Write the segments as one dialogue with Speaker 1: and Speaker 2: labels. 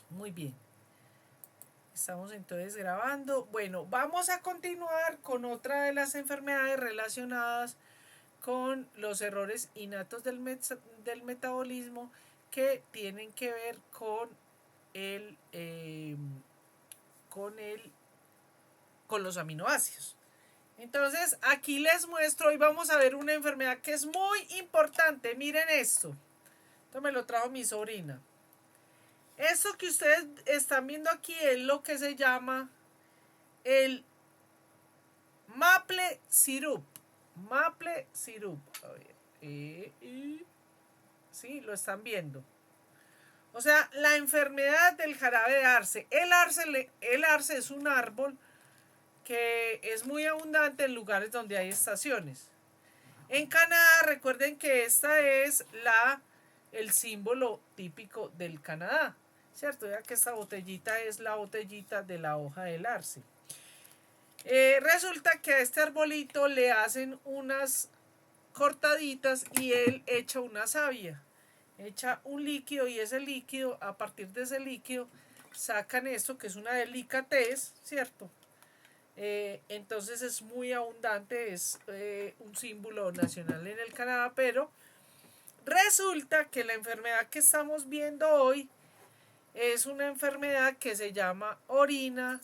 Speaker 1: Muy bien. Estamos entonces grabando. Bueno, vamos a continuar con otra de las enfermedades relacionadas con los errores innatos del metabolismo que tienen que ver el, eh, con, el, con los aminoácidos. Entonces, aquí les muestro y vamos a ver una enfermedad que es muy importante. Miren esto. Esto me lo trajo mi sobrina. Esto que ustedes están viendo aquí es lo que se llama el maple syrup. Maple syrup. A ver, sí, lo están viendo. O sea, la enfermedad del jarabe de arce. El arce es un árbol que es muy abundante en lugares donde hay estaciones. En Canadá, recuerden que esta es el símbolo típico del Canadá, ¿cierto? Ya que esta botellita es la botellita de la hoja del arce. Resulta que a este arbolito le hacen unas cortaditas y él echa una savia, echa un líquido y ese líquido, a partir de ese líquido, sacan esto que es una delicatez, ¿cierto? Entonces es muy abundante, es un símbolo nacional en el Canadá, pero resulta que la enfermedad que estamos viendo hoy es una enfermedad que se llama orina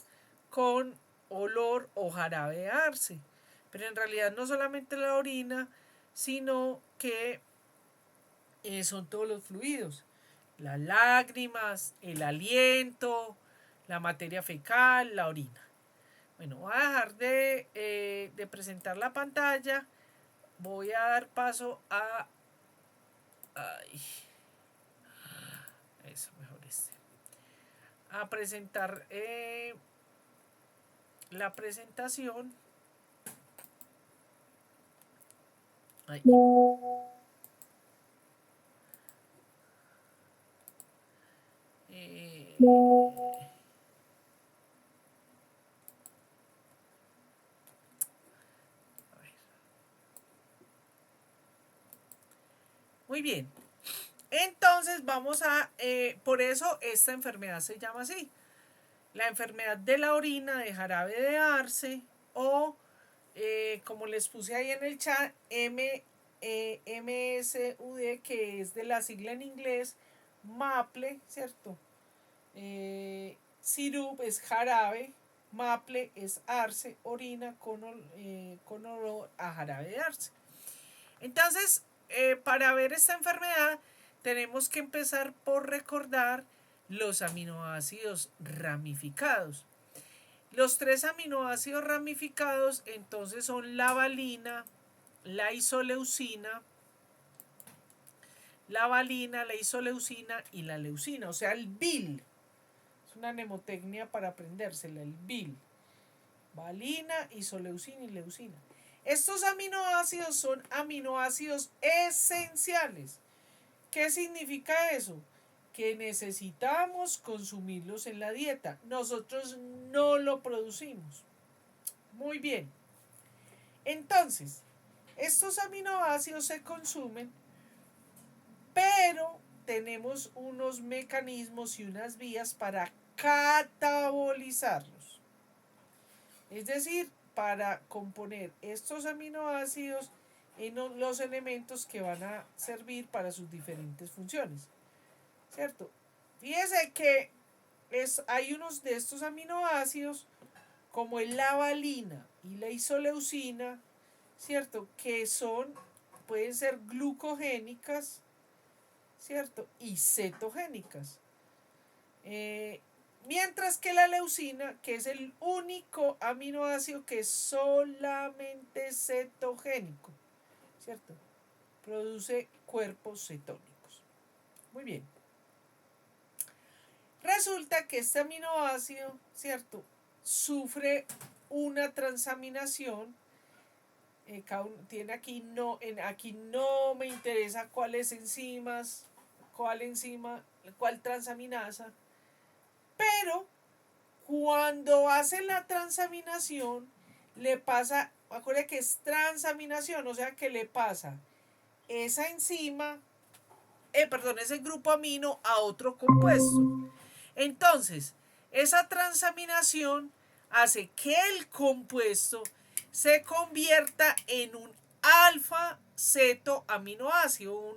Speaker 1: con olor o jarabe de arce. Pero en realidad no solamente la orina, sino que son todos los fluidos. Las lágrimas, el aliento, la materia fecal, la orina. Bueno, voy a dejar de presentar la pantalla. Voy a dar paso a... Ay, eso, mejor a presentar la presentación. Ay. Eh, a ver. Muy bien. Entonces vamos por eso esta enfermedad se llama así. La enfermedad de la orina de jarabe de arce o como les puse ahí en el chat, MSUD, que es de la sigla en inglés, maple, ¿cierto? Sirup es jarabe, maple es arce, orina con olor a jarabe de arce. Entonces, para ver esta enfermedad, tenemos que empezar por recordar los aminoácidos ramificados. Los 3 aminoácidos ramificados entonces son la valina, la isoleucina, la isoleucina y la leucina, o sea, el BIL. Es una mnemotecnia para aprendérsela, el BIL. Valina, isoleucina y leucina. Estos aminoácidos son aminoácidos esenciales. ¿Qué significa eso? Que necesitamos consumirlos en la dieta. Nosotros no lo producimos. Muy bien. Entonces, estos aminoácidos se consumen, pero tenemos unos mecanismos y unas vías para catabolizarlos. Es decir, para componer estos aminoácidos en los elementos que van a servir para sus diferentes funciones. ¿Cierto? Fíjese que hay unos de estos aminoácidos como la valina y la isoleucina, ¿cierto? Que pueden ser glucogénicas, ¿cierto? Y cetogénicas. Mientras que la leucina, que es el único aminoácido que es solamente cetogénico, ¿cierto? Produce cuerpos cetónicos. Muy bien. Resulta que este aminoácido, ¿cierto? Sufre una transaminación. Tiene aquí no me interesa cuáles enzimas, cuál transaminasa, pero cuando hace la transaminación le pasa, acuérdense que es transaminación, o sea que le pasa esa enzima, ese grupo amino a otro compuesto. Entonces, esa transaminación hace que el compuesto se convierta en un alfa-cetoaminoácido,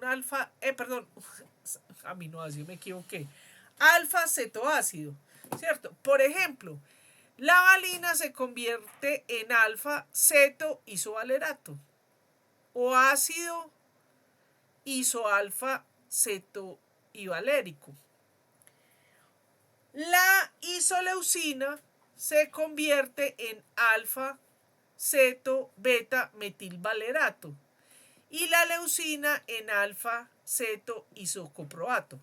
Speaker 1: aminoácido, me equivoqué, alfa-cetoácido, ¿cierto? Por ejemplo, la valina se convierte en alfa-ceto-isovalerato o ácido isoalfa-cetoivalérico. La isoleucina se convierte en alfa-ceto-beta-metilvalerato y la leucina en alfa-ceto-isocoproato.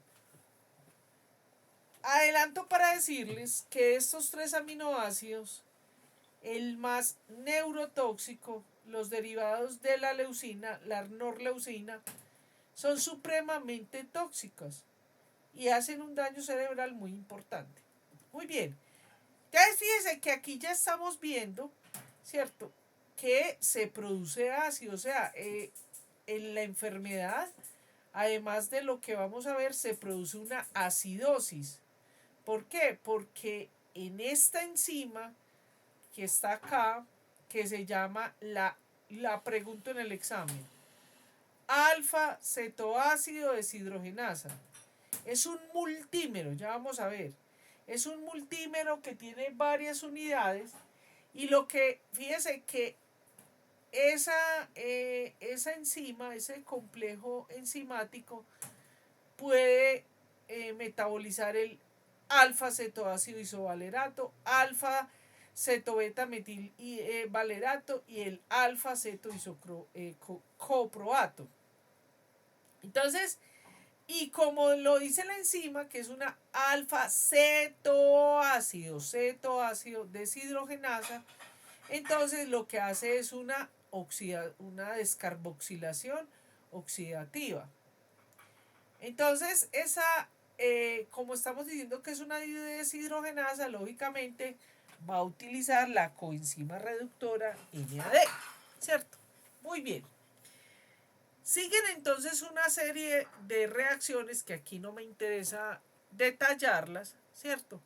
Speaker 1: Adelanto para decirles que estos 3 aminoácidos, el más neurotóxico, los derivados de la leucina, la norleucina, son supremamente tóxicos y hacen un daño cerebral muy importante. Muy bien. Entonces fíjense que aquí ya estamos viendo, ¿cierto?, que se produce ácido, o sea, en la enfermedad, además de lo que vamos a ver, se produce una acidosis. ¿Por qué? Porque en esta enzima que está acá, que se llama, la pregunto en el examen, alfa-cetoácido deshidrogenasa. Es un multímero, ya vamos a ver. Es un multímero que tiene varias unidades y lo que, fíjese que esa enzima, ese complejo enzimático puede metabolizar el alfa-cetoácido isovalerato, alfa-cetobeta-metilvalerato y el alfa-ceto-isocoproato. Entonces, y como lo dice la enzima, que es una alfa-cetoácido deshidrogenasa, entonces lo que hace es una descarboxilación oxidativa. Entonces, como estamos diciendo que es una deshidrogenasa, lógicamente va a utilizar la coenzima reductora NAD, ¿cierto? Muy bien. Siguen entonces una serie de reacciones que aquí no me interesa detallarlas, ¿cierto?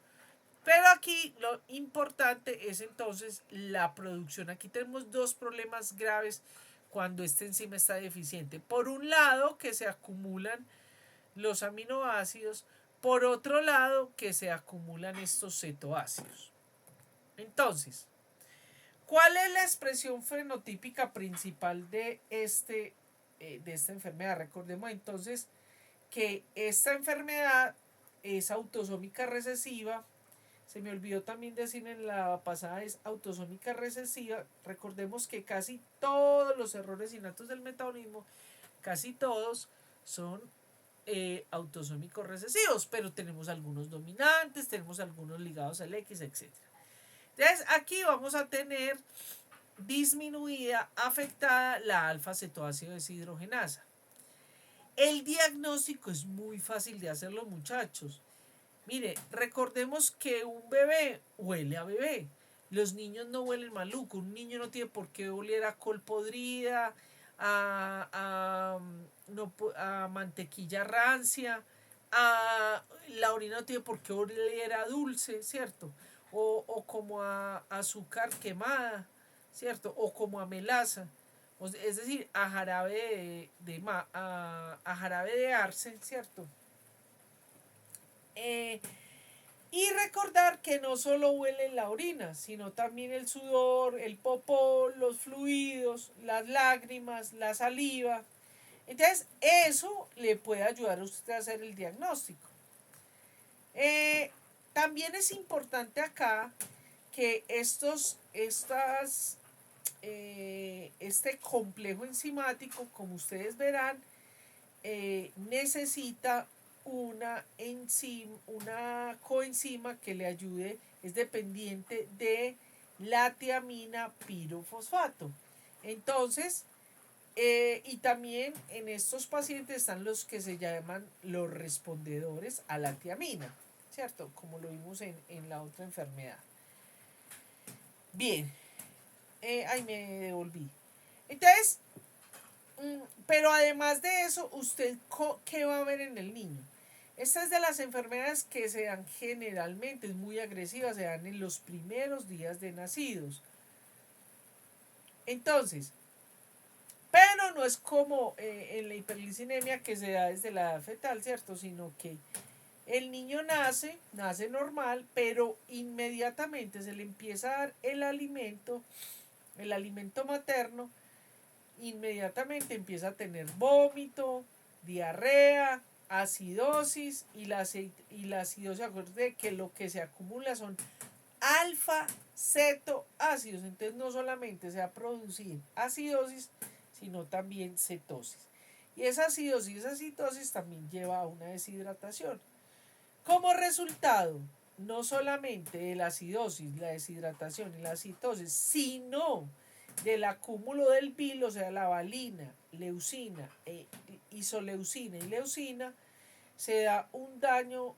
Speaker 1: Pero aquí lo importante es entonces la producción. Aquí tenemos 2 problemas graves cuando esta enzima está deficiente. Por un lado, que se acumulan los aminoácidos. Por otro lado, que se acumulan estos cetoácidos. Entonces, ¿cuál es la expresión fenotípica principal de esta enfermedad? Recordemos entonces que esta enfermedad es autosómica recesiva. Se me olvidó también decir en la pasada, es autosómica recesiva. Recordemos que casi todos los errores innatos del metabolismo, casi todos, son autosómicos recesivos, pero tenemos algunos dominantes, tenemos algunos ligados al X, etc. Entonces aquí vamos a tener disminuida, afectada la alfa-cetoácido deshidrogenasa. El diagnóstico es muy fácil de hacerlo, muchachos. Mire, recordemos que un bebé huele a bebé. Los niños no huelen maluco. Un niño no tiene por qué oler a col podrida, a mantequilla rancia, la orina no tiene por qué oler a dulce, ¿cierto? O como a azúcar quemada, ¿cierto? O como a melaza. Es decir, a jarabe a jarabe de arce, ¿cierto? Y recordar que no solo huele la orina, sino también el sudor, el popó, los fluidos, las lágrimas, la saliva. Entonces, eso le puede ayudar a usted a hacer el diagnóstico. También es importante acá que este complejo enzimático, como ustedes verán, necesita una coenzima que le ayude, es dependiente de la tiamina pirofosfato. Entonces, y también en estos pacientes están los que se llaman los respondedores a la tiamina, ¿cierto? Como lo vimos en la otra enfermedad. Bien, me devolví. Entonces, pero además de eso, ¿usted qué va a ver en el niño? Esta es de las enfermedades que se dan generalmente, es muy agresiva, se dan en los primeros días de nacidos. Entonces, pero no es como en la hiperlicinemia que se da desde la edad fetal, ¿cierto? Sino que el niño nace normal, pero inmediatamente se le empieza a dar el alimento materno, inmediatamente empieza a tener vómito, diarrea, acidosis y la acidosis, acuérdense que lo que se acumula son alfa cetoácidos, entonces no solamente se va a producir acidosis, sino también cetosis. Y esa acidosis y esa citosis también lleva a una deshidratación. Como resultado, no solamente de la acidosis, la deshidratación y la citosis, sino del acúmulo del bil, o sea, la valina, leucina, isoleucina y leucina, se da un daño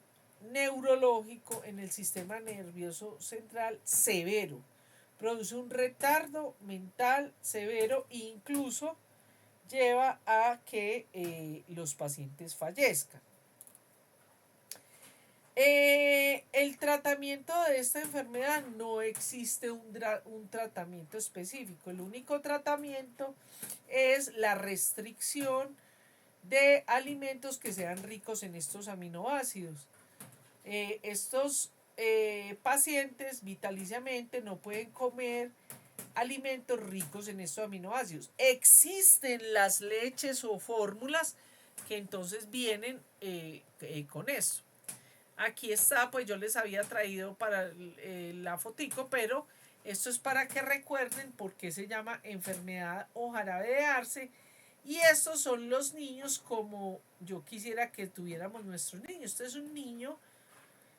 Speaker 1: neurológico en el sistema nervioso central severo. Produce un retardo mental severo e incluso lleva a que los pacientes fallezcan. El tratamiento de esta enfermedad no existe un tratamiento específico. El único tratamiento es la restricción de alimentos que sean ricos en estos aminoácidos. Estos pacientes vitaliciamente no pueden comer alimentos ricos en estos aminoácidos. Existen las leches o fórmulas que entonces vienen con eso. Aquí está, pues yo les había traído para la fotico, pero esto es para que recuerden por qué se llama enfermedad o jarabe de Arce. Y estos son los niños como yo quisiera que tuviéramos nuestros niños. Este es un niño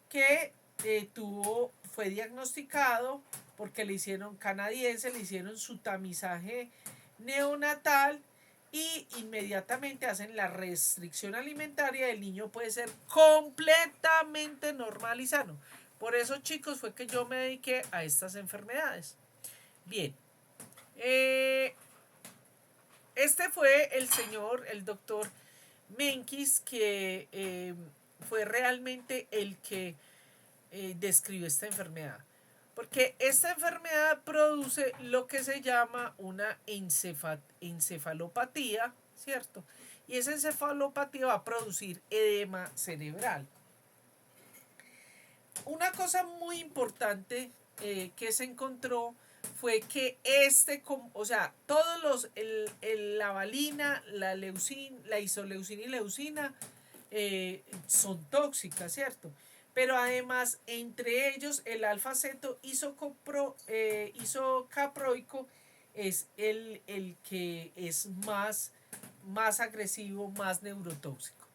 Speaker 1: que fue diagnosticado porque le hicieron canadiense, le hicieron su tamizaje neonatal y inmediatamente hacen la restricción alimentaria. El niño puede ser completamente normal y sano. Por eso, chicos, fue que yo me dediqué a estas enfermedades. Bien, este fue el doctor Menkes, que fue realmente el que describió esta enfermedad. Porque esta enfermedad produce lo que se llama una encefalopatía, ¿cierto? Y esa encefalopatía va a producir edema cerebral. Una cosa muy importante que se encontró fue que o sea, todos la valina, la leucina, la isoleucina y leucina son tóxicas, ¿cierto? Pero además, entre ellos, el alfa-ceto isocaproico es el que es más agresivo, más neurotóxico.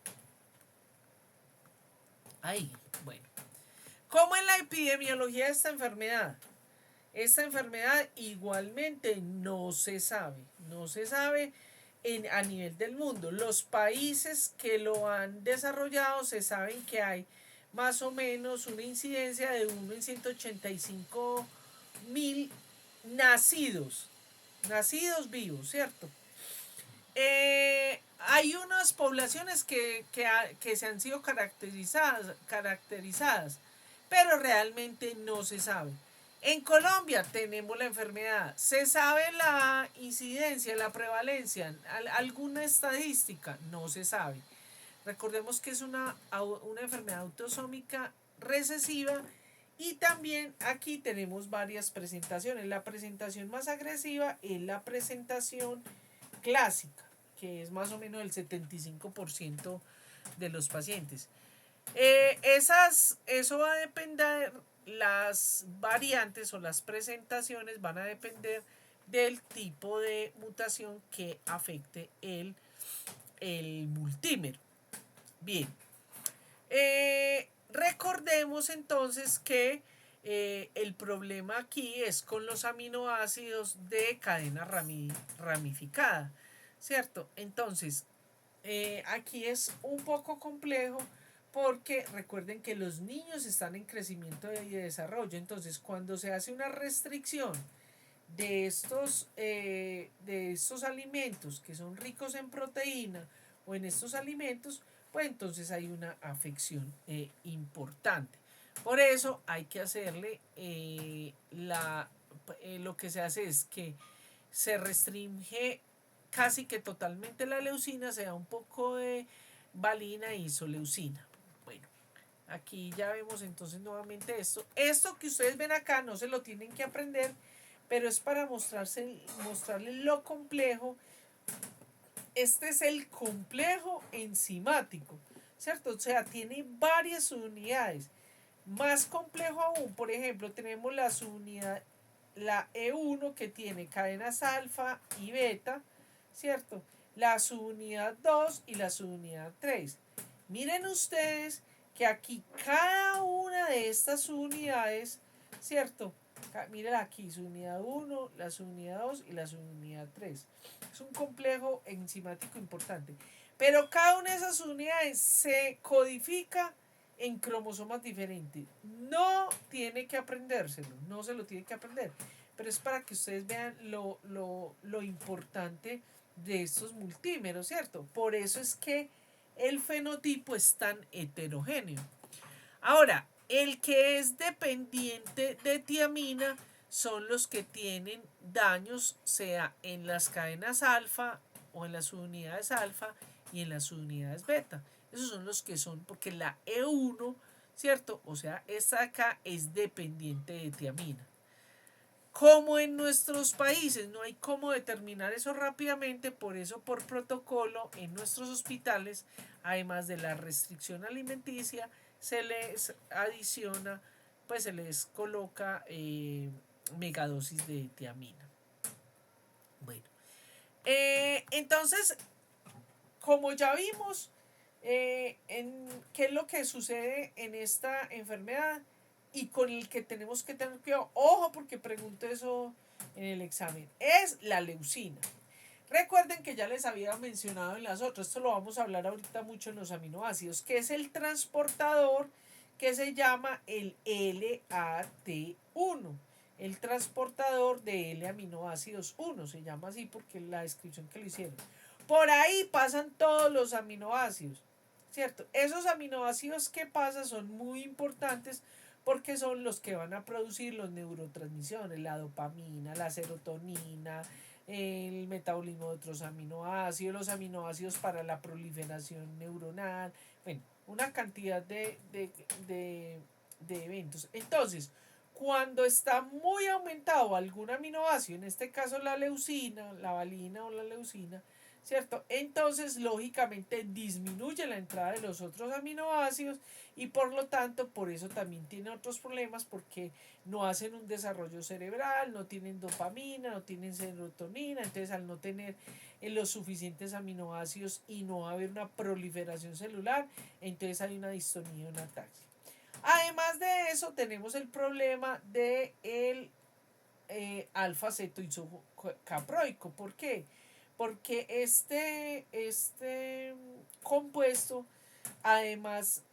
Speaker 1: Ahí, bueno. ¿Cómo en la epidemiología de esta enfermedad? Esta enfermedad igualmente no se sabe a nivel del mundo. Los países que lo han desarrollado se saben que hay más o menos una incidencia de 1 en 185.000 nacidos vivos, ¿cierto? Hay unas poblaciones que se han sido caracterizadas, pero realmente no se sabe. En Colombia tenemos la enfermedad. ¿Se sabe la incidencia, la prevalencia? ¿Alguna estadística? No se sabe. Recordemos que es una enfermedad autosómica recesiva y también aquí tenemos varias presentaciones. La presentación más agresiva es la presentación clásica, que es más o menos el 75% de los pacientes. Eso va a depender, las variantes o las presentaciones van a depender del tipo de mutación que afecte el multímero. Bien, recordemos entonces que el problema aquí es con los aminoácidos de cadena ramificada, ¿cierto? Entonces, aquí es un poco complejo porque recuerden que los niños están en crecimiento y desarrollo. Entonces, cuando se hace una restricción de estos alimentos que son ricos en proteína o en estos alimentos, pues entonces hay una afección importante. Por eso hay que hacerle lo que se hace es que se restringe casi que totalmente la leucina, se da un poco de valina e isoleucina. Bueno, aquí ya vemos entonces nuevamente esto. Esto que ustedes ven acá no se lo tienen que aprender, pero es para mostrarles lo complejo. Este es el complejo enzimático, ¿cierto? O sea, tiene varias unidades. Más complejo aún, por ejemplo, tenemos la subunidad, la E1 que tiene cadenas alfa y beta, ¿cierto? La subunidad 2 y la subunidad 3. Miren ustedes que aquí cada una de estas subunidades, ¿cierto? Miren aquí, subunidad 1, la subunidad 2 y la subunidad 3. Es un complejo enzimático importante. Pero cada una de esas unidades se codifica en cromosomas diferentes. No tiene que aprendérselo, no se lo tiene que aprender. Pero es para que ustedes vean lo importante de estos multímeros, ¿cierto? Por eso es que el fenotipo es tan heterogéneo. Ahora, el que es dependiente de tiamina son los que tienen daños, sea en las cadenas alfa o en las subunidades alfa y en las subunidades beta. Esos son los que son, porque la E1, ¿cierto? O sea, esta acá es dependiente de tiamina. Como en nuestros países no hay cómo determinar eso rápidamente, por eso por protocolo en nuestros hospitales, además de la restricción alimenticia, se les adiciona, pues se les coloca megadosis de tiamina. Bueno, entonces, como ya vimos, qué es lo que sucede en esta enfermedad y con el que tenemos que tener cuidado, ojo porque pregunto eso en el examen, es la leucina. Recuerden que ya les había mencionado en las otras, esto lo vamos a hablar ahorita mucho en los aminoácidos, que es el transportador que se llama el LAT1, el transportador de L-aminoácidos 1, se llama así porque la descripción que le hicieron. Por ahí pasan todos los aminoácidos, ¿cierto? Esos aminoácidos que pasan son muy importantes porque son los que van a producir los neurotransmisores, la dopamina, la serotonina, el metabolismo de otros aminoácidos, los aminoácidos para la proliferación neuronal, bueno, una cantidad de eventos. Entonces, cuando está muy aumentado algún aminoácido, en este caso la leucina, la valina o la leucina, ¿cierto? Entonces, lógicamente disminuye la entrada de los otros aminoácidos y por lo tanto, por eso también tiene otros problemas porque no hacen un desarrollo cerebral, no tienen dopamina, no tienen serotonina, entonces al no tener los suficientes aminoácidos y no haber una proliferación celular, entonces hay una distonía, un ataque. Además de eso, tenemos el problema de el alfa-cetoisocaproico. ¿Por qué? Porque este compuesto, además,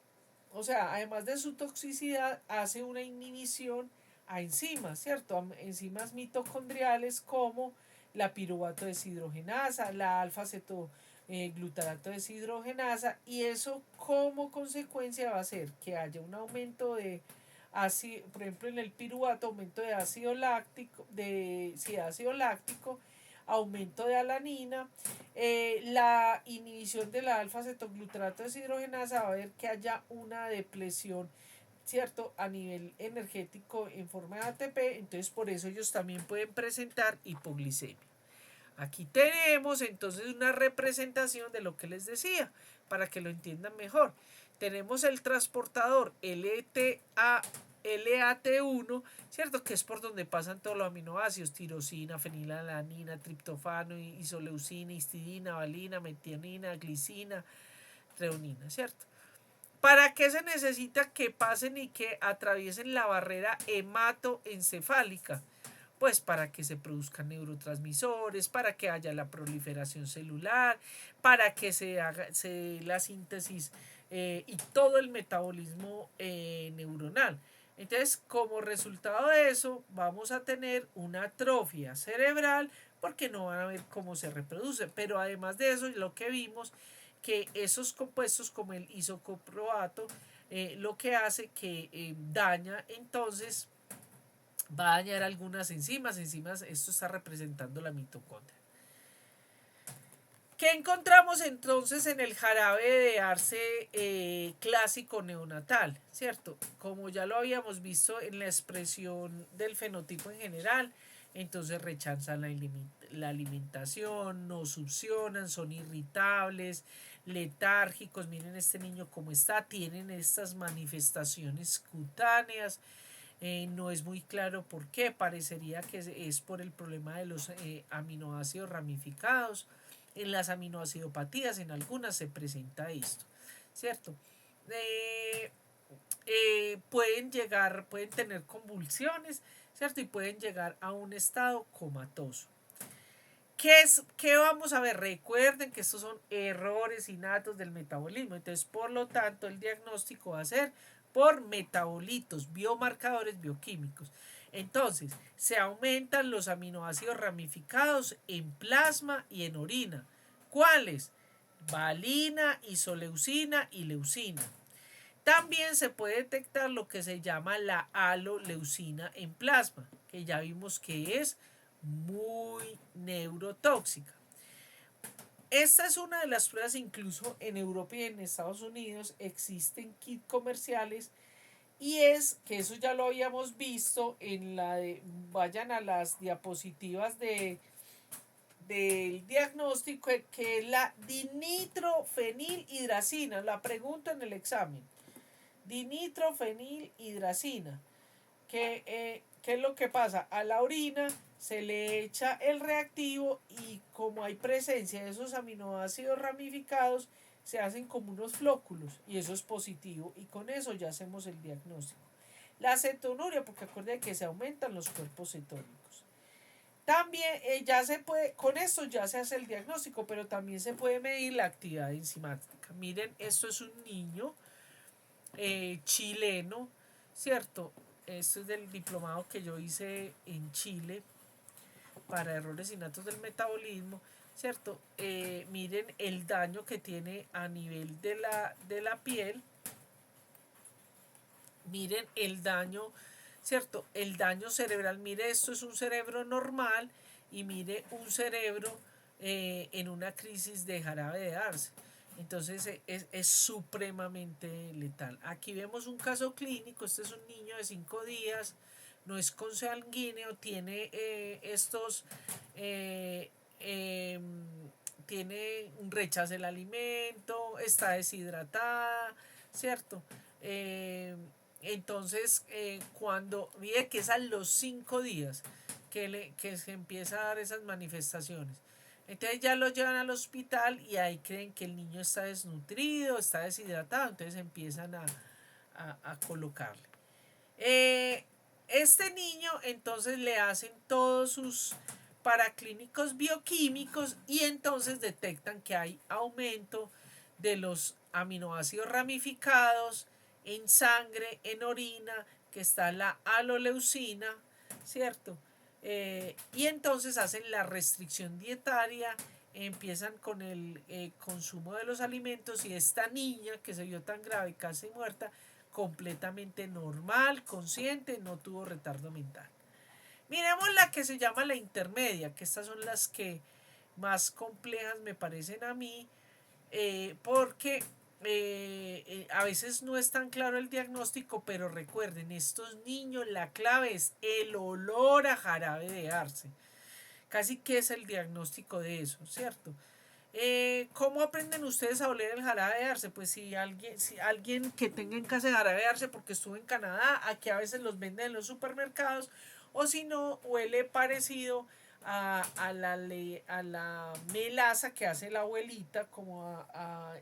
Speaker 1: o sea, además de su toxicidad, hace una inhibición a enzimas, ¿cierto? A enzimas mitocondriales como la piruvato deshidrogenasa, la alfa-cetoglutarato deshidrogenasa, y eso como consecuencia va a hacer que haya un aumento de ácido, por ejemplo en el piruvato, aumento de ácido láctico, ácido láctico, aumento de alanina, la inhibición de la alfa-cetoglutarato deshidrogenasa va a ver que haya una depresión, ¿cierto? A nivel energético en forma de ATP, entonces por eso ellos también pueden presentar hipoglicemia. Aquí tenemos entonces una representación de lo que les decía, para que lo entiendan mejor. Tenemos el transportador LAT1, ¿cierto? Que es por donde pasan todos los aminoácidos, tirosina, fenilalanina, triptofano, isoleucina, histidina, valina, metionina, glicina, treonina, ¿cierto? ¿Para qué se necesita que pasen y que atraviesen la barrera hematoencefálica? Pues para que se produzcan neurotransmisores, para que haya la proliferación celular, para que se haga la síntesis y todo el metabolismo neuronal. Entonces, como resultado de eso, vamos a tener una atrofia cerebral porque no van a ver cómo se reproduce. Pero además de eso, lo que vimos que esos compuestos como el isocoproato lo que hace que daña, entonces va a dañar algunas enzimas, esto está representando la mitocondria. ¿Qué encontramos entonces en el jarabe de arce clásico neonatal? ¿Cierto? Como ya lo habíamos visto en la expresión del fenotipo en general, entonces rechazan la alimentación, no succionan, son irritables, letárgicos. Miren este niño cómo está, tienen estas manifestaciones cutáneas. No es muy claro por qué, parecería que es por el problema de los aminoácidos ramificados. En las aminoacidopatías, en algunas se presenta esto, ¿cierto? Eh, pueden tener convulsiones, ¿cierto? Y pueden llegar a un estado comatoso. ¿Qué vamos a ver? Recuerden que estos son errores innatos del metabolismo. Entonces, por lo tanto, el diagnóstico va a ser por metabolitos, biomarcadores bioquímicos. Entonces, se aumentan los aminoácidos ramificados en plasma y en orina. ¿Cuáles? Valina, isoleucina y leucina. También se puede detectar lo que se llama la aloleucina en plasma, que ya vimos que es muy neurotóxica. Esta es una de las pruebas, incluso en Europa y en Estados Unidos existen kits comerciales, y es que eso ya lo habíamos visto en la de, vayan a las diapositivas del diagnóstico, que es la dinitrofenilhidracina. La pregunta en el examen: dinitrofenilhidracina. ¿Qué es lo que pasa? A la orina se le echa el reactivo, y como hay presencia de esos aminoácidos ramificados, se hacen como unos flóculos, y eso es positivo, y con eso ya hacemos el diagnóstico. La cetonuria, porque acuérdense que se aumentan los cuerpos cetónicos. También ya se puede, con esto ya se hace el diagnóstico, pero también se puede medir la actividad enzimática. Miren, esto es un niño chileno, ¿cierto? Esto es del diplomado que yo hice en Chile para errores innatos del metabolismo, ¿cierto? Miren el daño que tiene a nivel de la piel. Miren el daño, ¿cierto? El daño cerebral. Mire, esto es un cerebro normal, y mire un cerebro en una crisis de jarabe de arce. Entonces es supremamente letal. Aquí vemos un caso clínico. Este es un niño de 5 días, no es consanguíneo, tiene estos... tiene un rechazo del alimento, está deshidratada, ¿cierto? Entonces, cuando ve que es a los 5 días que se empieza a dar esas manifestaciones, entonces ya lo llevan al hospital, y ahí creen que el niño está desnutrido, está deshidratado, entonces empiezan a colocarle. Este niño entonces le hacen todos sus paraclínicos bioquímicos, y entonces detectan que hay aumento de los aminoácidos ramificados en sangre, en orina, que está la aloleucina, ¿cierto? Y entonces hacen la restricción dietaria, empiezan con el consumo de los alimentos, y esta niña que se vio tan grave, casi muerta, completamente normal, consciente, no tuvo retardo mental. Miremos la que se llama la intermedia, que estas son las que más complejas me parecen a mí, porque a veces no es tan claro el diagnóstico, pero recuerden, estos niños, la clave es el olor a jarabe de arce. Casi que es el diagnóstico de eso, ¿cierto? ¿Cómo aprenden ustedes a oler el jarabe de arce? Pues si alguien que tenga en casa jarabe de arce porque estuvo en Canadá, aquí a veces los venden en los supermercados, o si no, huele parecido a la melaza que hace la abuelita, como a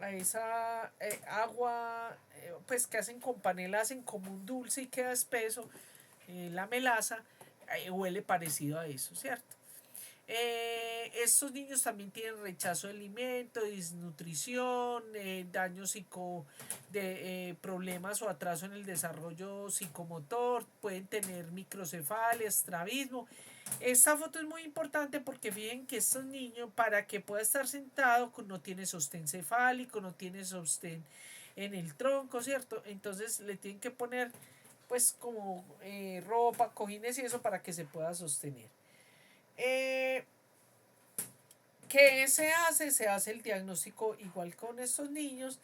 Speaker 1: esa agua, pues que hacen con panela, hacen como un dulce y queda espeso, la melaza, huele parecido a eso, ¿cierto? Estos niños también tienen rechazo de alimento, desnutrición, daño problemas o atraso en el desarrollo psicomotor, pueden tener microcefalia, estrabismo. Esta foto es muy importante porque fíjense que estos niños, para que pueda estar sentado, no tiene sostén cefálico, no tiene sostén en el tronco, ¿cierto? Entonces le tienen que poner pues como ropa, cojines y eso para que se pueda sostener. Eh, ¿Qué se hace? Se hace el diagnóstico igual con estos niños.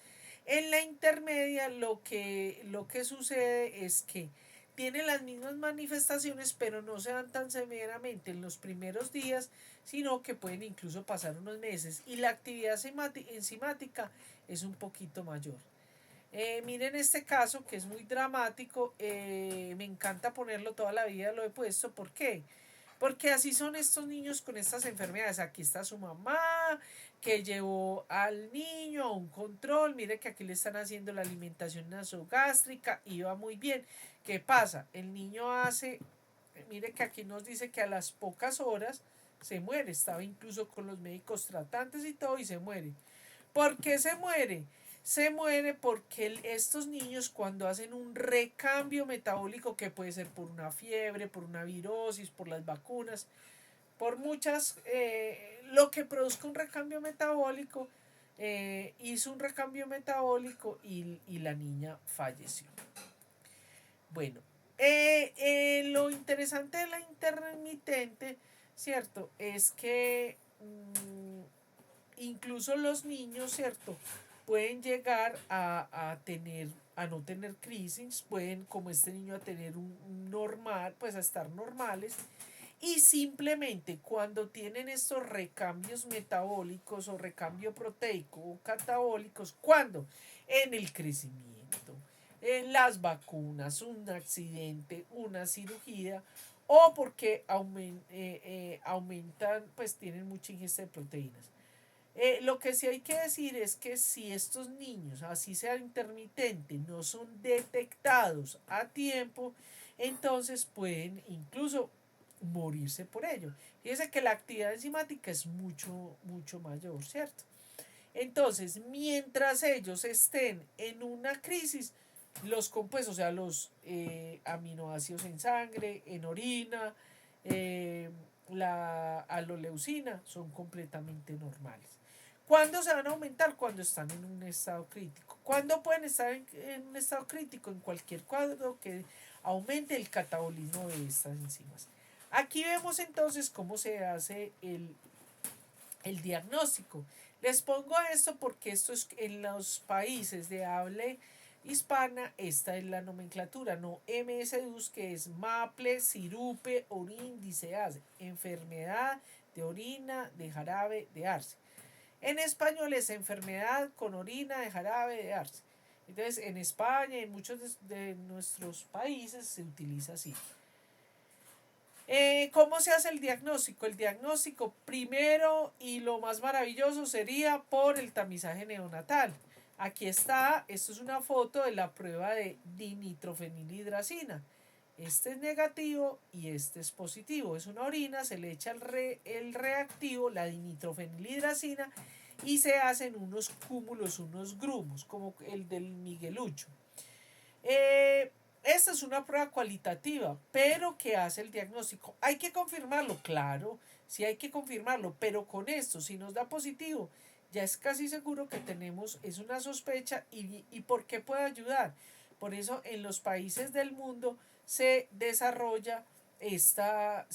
Speaker 1: En la intermedia lo que sucede es que tienen las mismas manifestaciones, pero no se dan tan severamente en los primeros días, sino que pueden incluso pasar unos meses y la actividad enzimática es un poquito mayor. Miren este caso que es muy dramático, me encanta ponerlo toda la vida, lo he puesto, ¿por qué? Porque así son estos niños con estas enfermedades. Aquí está su mamá que llevó al niño a un control. Mire que aquí le están haciendo la alimentación nasogástrica y va muy bien. ¿Qué pasa? El niño mire que aquí nos dice que a las pocas horas se muere. Estaba incluso con los médicos tratantes y todo y se muere. ¿Por qué se muere? Se muere porque estos niños cuando hacen un recambio metabólico, que puede ser por una fiebre, por una virosis, por las vacunas, por muchas, lo que produzca un recambio metabólico, hizo un recambio metabólico y la niña falleció. Bueno, lo interesante de la intermitente, ¿cierto? Es que incluso los niños, ¿cierto? Pueden llegar a no tener crisis, pueden, como este niño, a tener un normal, pues a estar normales. Y simplemente cuando tienen estos recambios metabólicos o recambio proteico o catabólicos, ¿cuándo? En el crecimiento, en las vacunas, un accidente, una cirugía, o porque aumentan, pues tienen mucha ingesta de proteínas. Lo que sí hay que decir es que si estos niños, así sea intermitente, no son detectados a tiempo, entonces pueden incluso morirse por ello. Fíjense que la actividad enzimática es mucho, mucho mayor, ¿cierto? Entonces, mientras ellos estén en una crisis, los compuestos, o sea, los aminoácidos en sangre, en orina, eh, la aloleucina, son completamente normales. ¿Cuándo se van a aumentar? Cuando están en un estado crítico. ¿Cuándo pueden estar en un estado crítico? En cualquier cuadro que aumente el catabolismo de estas enzimas. Aquí vemos entonces cómo se hace el diagnóstico. Les pongo esto porque esto es en los países de habla hispana, esta es la nomenclatura, no MS-DUS, que es maple, sirupe, oríndicease, enfermedad de orina, de jarabe, de arce. En español es enfermedad con orina de jarabe de arce. Entonces, en España y en muchos de nuestros países se utiliza así. ¿Cómo se hace el diagnóstico? El diagnóstico primero y lo más maravilloso sería por el tamizaje neonatal. Aquí está, esto es una foto de la prueba de dinitrofenilhidracina. Este es negativo y este es positivo. Es una orina, se le echa el reactivo, la dinitrofenilhidracina, y se hacen unos cúmulos, unos grumos, como el del Miguelucho. Esta es una prueba cualitativa, pero que hace el diagnóstico. ¿Hay que confirmarlo? Claro, sí hay que confirmarlo, pero con esto, si nos da positivo, ya es casi seguro que tenemos, es una sospecha y ¿por qué puede ayudar? Por eso en los países del mundo se desarrolla esta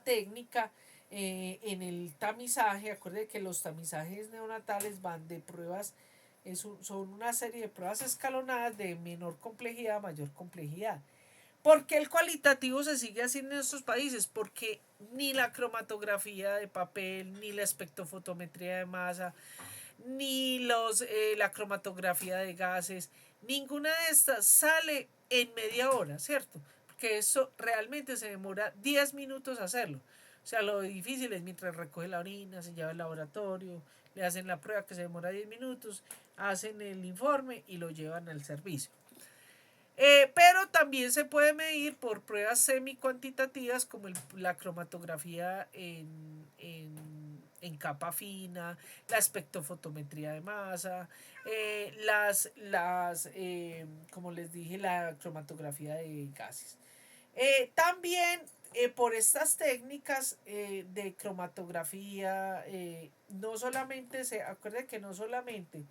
Speaker 1: técnica en el tamizaje. Acuérdense que los tamizajes neonatales van de pruebas, son una serie de pruebas escalonadas de menor complejidad a mayor complejidad. ¿Por qué el cualitativo se sigue haciendo en estos países? Porque ni la cromatografía de papel, ni la espectrofotometría de masa, ni la cromatografía de gases, ninguna de estas sale en media hora, ¿cierto? Porque eso realmente se demora 10 minutos hacerlo. O sea, lo difícil es mientras recoge la orina, se lleva al laboratorio, le hacen la prueba que se demora 10 minutos, hacen el informe y lo llevan al servicio. Pero también se puede medir por pruebas semi-cuantitativas como la cromatografía en capa fina, la espectrofotometría de masa, como les dije, la cromatografía de gases. También por estas técnicas de cromatografía, no solamente acuérdense que no solamente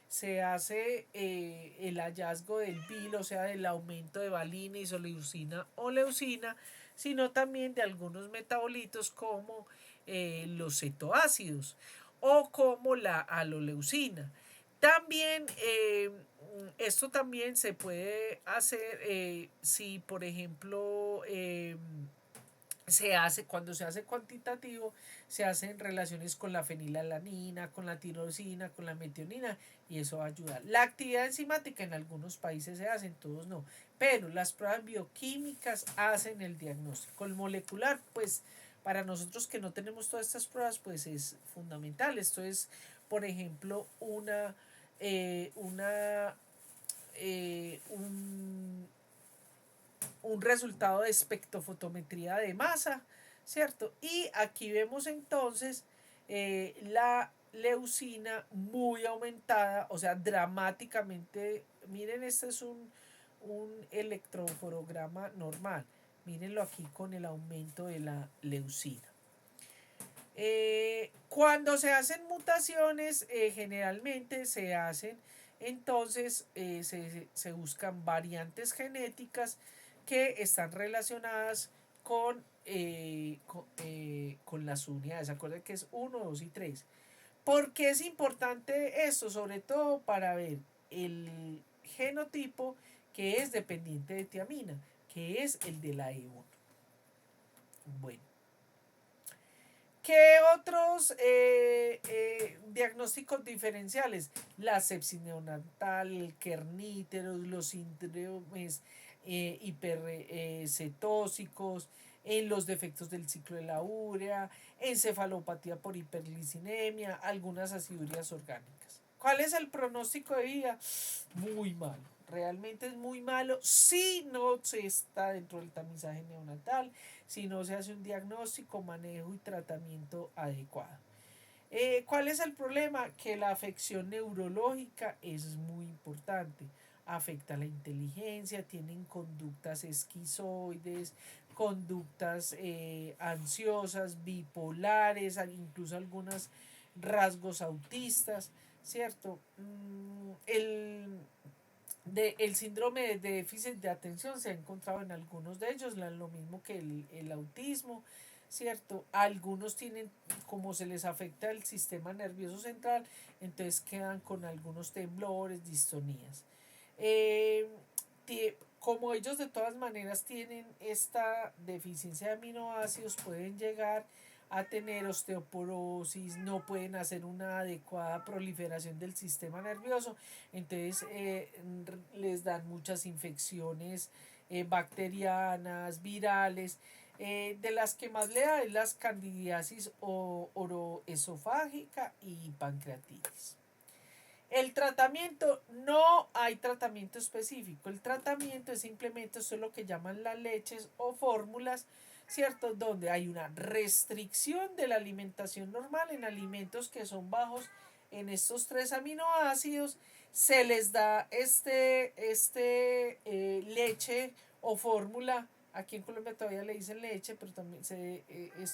Speaker 1: se hace el hallazgo del BIL, o sea, del aumento de valina, isoleucina o leucina, sino también de algunos metabolitos como los cetoácidos o como la aloleucina. También esto también se puede hacer si, por ejemplo, cuando se hace cuantitativo, se hace en relaciones con la fenilalanina, con la tirosina, con la metionina, y eso va a ayudar. La actividad enzimática en algunos países se hace, en todos no, pero las pruebas bioquímicas hacen el diagnóstico. El molecular, pues para nosotros que no tenemos todas estas pruebas, pues es fundamental. Esto es, por ejemplo, una un resultado de espectrofotometría de masa, ¿cierto? Y aquí vemos entonces la leucina muy aumentada, o sea, dramáticamente. Miren, este es un electroforograma normal. Mírenlo aquí con el aumento de la leucina. Cuando se hacen mutaciones, generalmente se hacen, entonces se buscan variantes genéticas que están relacionadas con las unidades. Acuérdense que es 1, 2 y 3. ¿Por qué es importante esto? Sobre todo para ver el genotipo que es dependiente de tiamina, que es el de la E1. Bueno. ¿Qué otros diagnósticos diferenciales? La sepsis neonatal, el kerníteros, los síndromes hipercetósicos, en los defectos del ciclo de la urea, encefalopatía por hiperlicinemia, algunas acidurías orgánicas. ¿Cuál es el pronóstico de vida? Muy malo. Realmente es muy malo si no se está dentro del tamizaje neonatal, si no se hace un diagnóstico, manejo y tratamiento adecuado. ¿Cuál es el problema? Que la afección neurológica es muy importante. Afecta la inteligencia, tienen conductas esquizoides, conductas ansiosas, bipolares, incluso algunos rasgos autistas, ¿cierto? El síndrome de déficit de atención se ha encontrado en algunos de ellos, lo mismo que el autismo, ¿cierto? Algunos tienen, como se les afecta el sistema nervioso central, entonces quedan con algunos temblores, distonías. Eh, Como ellos de todas maneras tienen esta deficiencia de aminoácidos, pueden llegar a tener osteoporosis, no pueden hacer una adecuada proliferación del sistema nervioso, entonces les dan muchas infecciones bacterianas, virales, de las que más le da es las candidiasis oroesofágica y pancreatitis. El tratamiento, no hay tratamiento específico. El tratamiento es simplemente, eso es lo que llaman las leches o fórmulas, ¿cierto? Donde hay una restricción de la alimentación normal en alimentos que son bajos en estos 3 aminoácidos. Se les da leche o fórmula. Aquí en Colombia todavía le dicen leche, pero también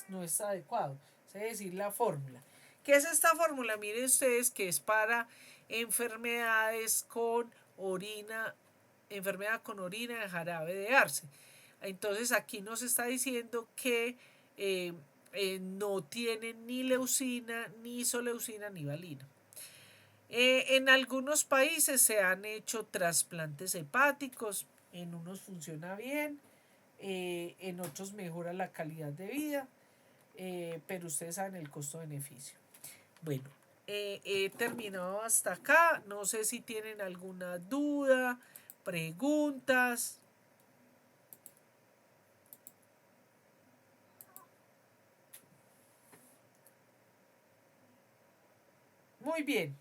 Speaker 1: no es adecuado. Se debe decir la fórmula. ¿Qué es esta fórmula? Miren ustedes que es para enfermedades con orina, enfermedad con orina de jarabe de arce. Entonces aquí nos está diciendo que no tienen ni leucina, ni isoleucina, ni valina. En algunos países se han hecho trasplantes hepáticos, en unos funciona bien, en otros mejora la calidad de vida, pero ustedes saben el costo-beneficio. Bueno, he terminado hasta acá. No sé si tienen alguna duda, preguntas. Muy bien.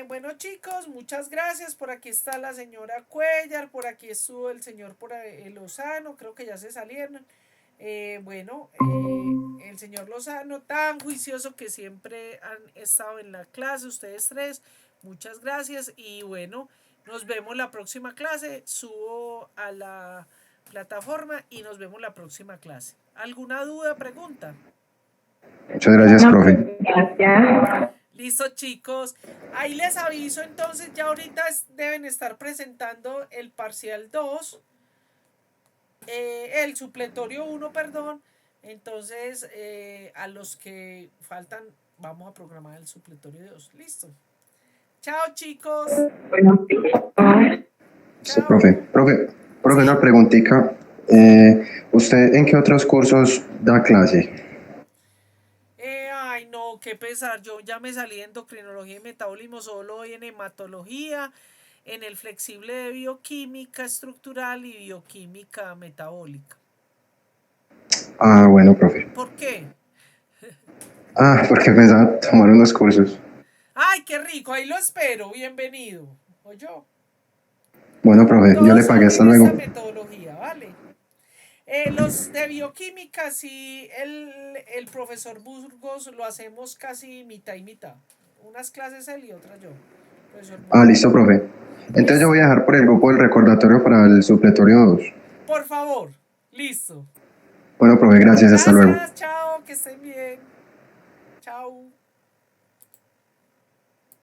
Speaker 1: Bueno chicos, muchas gracias. Por aquí está la señora Cuellar, por aquí estuvo el señor Lozano, creo que ya se salieron. El señor Lozano, tan juicioso que siempre han estado en la clase, ustedes tres, muchas gracias. Y bueno, nos vemos la próxima clase. Subo a la plataforma y nos vemos la próxima clase. ¿Alguna duda, pregunta?
Speaker 2: Muchas gracias,
Speaker 3: No,
Speaker 2: profe.
Speaker 3: pues, gracias.
Speaker 1: Listo, chicos. Ahí les aviso entonces, ya ahorita deben estar presentando el parcial 2, el supletorio 1, perdón. Entonces, a los que faltan, vamos a programar el supletorio 2. Listo. Chao, chicos.
Speaker 3: Bueno,
Speaker 2: Sí,
Speaker 1: Chao.
Speaker 2: profe,
Speaker 1: Sí.
Speaker 2: una preguntita. ¿Usted en qué otros cursos da clase?
Speaker 1: Ay, no, qué pesar. Yo ya me salí de endocrinología y metabolismo, solo hoy en hematología, en el flexible de bioquímica estructural y bioquímica metabólica.
Speaker 2: Ah, bueno, profe.
Speaker 1: ¿Por qué?
Speaker 2: Ah, porque pensaba tomar unos cursos.
Speaker 1: Ay, qué rico, ahí lo espero, bienvenido. ¿Oyó?
Speaker 2: Bueno, profe, yo
Speaker 1: Todo
Speaker 2: le pagué, hasta
Speaker 1: sobre esta
Speaker 2: luego.
Speaker 1: metodología, ¿vale? Los de bioquímica, sí, el profesor Burgos lo hacemos casi mitad y mitad. Unas clases él y otras yo, profesor
Speaker 2: Ah,
Speaker 1: Burgos.
Speaker 2: listo, profe. Entonces yo
Speaker 1: Listo.
Speaker 2: voy a dejar por el grupo el recordatorio para el supletorio 2.
Speaker 1: Por favor, listo.
Speaker 2: Bueno, profe, gracias, hasta luego.
Speaker 1: Gracias, chao, que estén bien. Chao.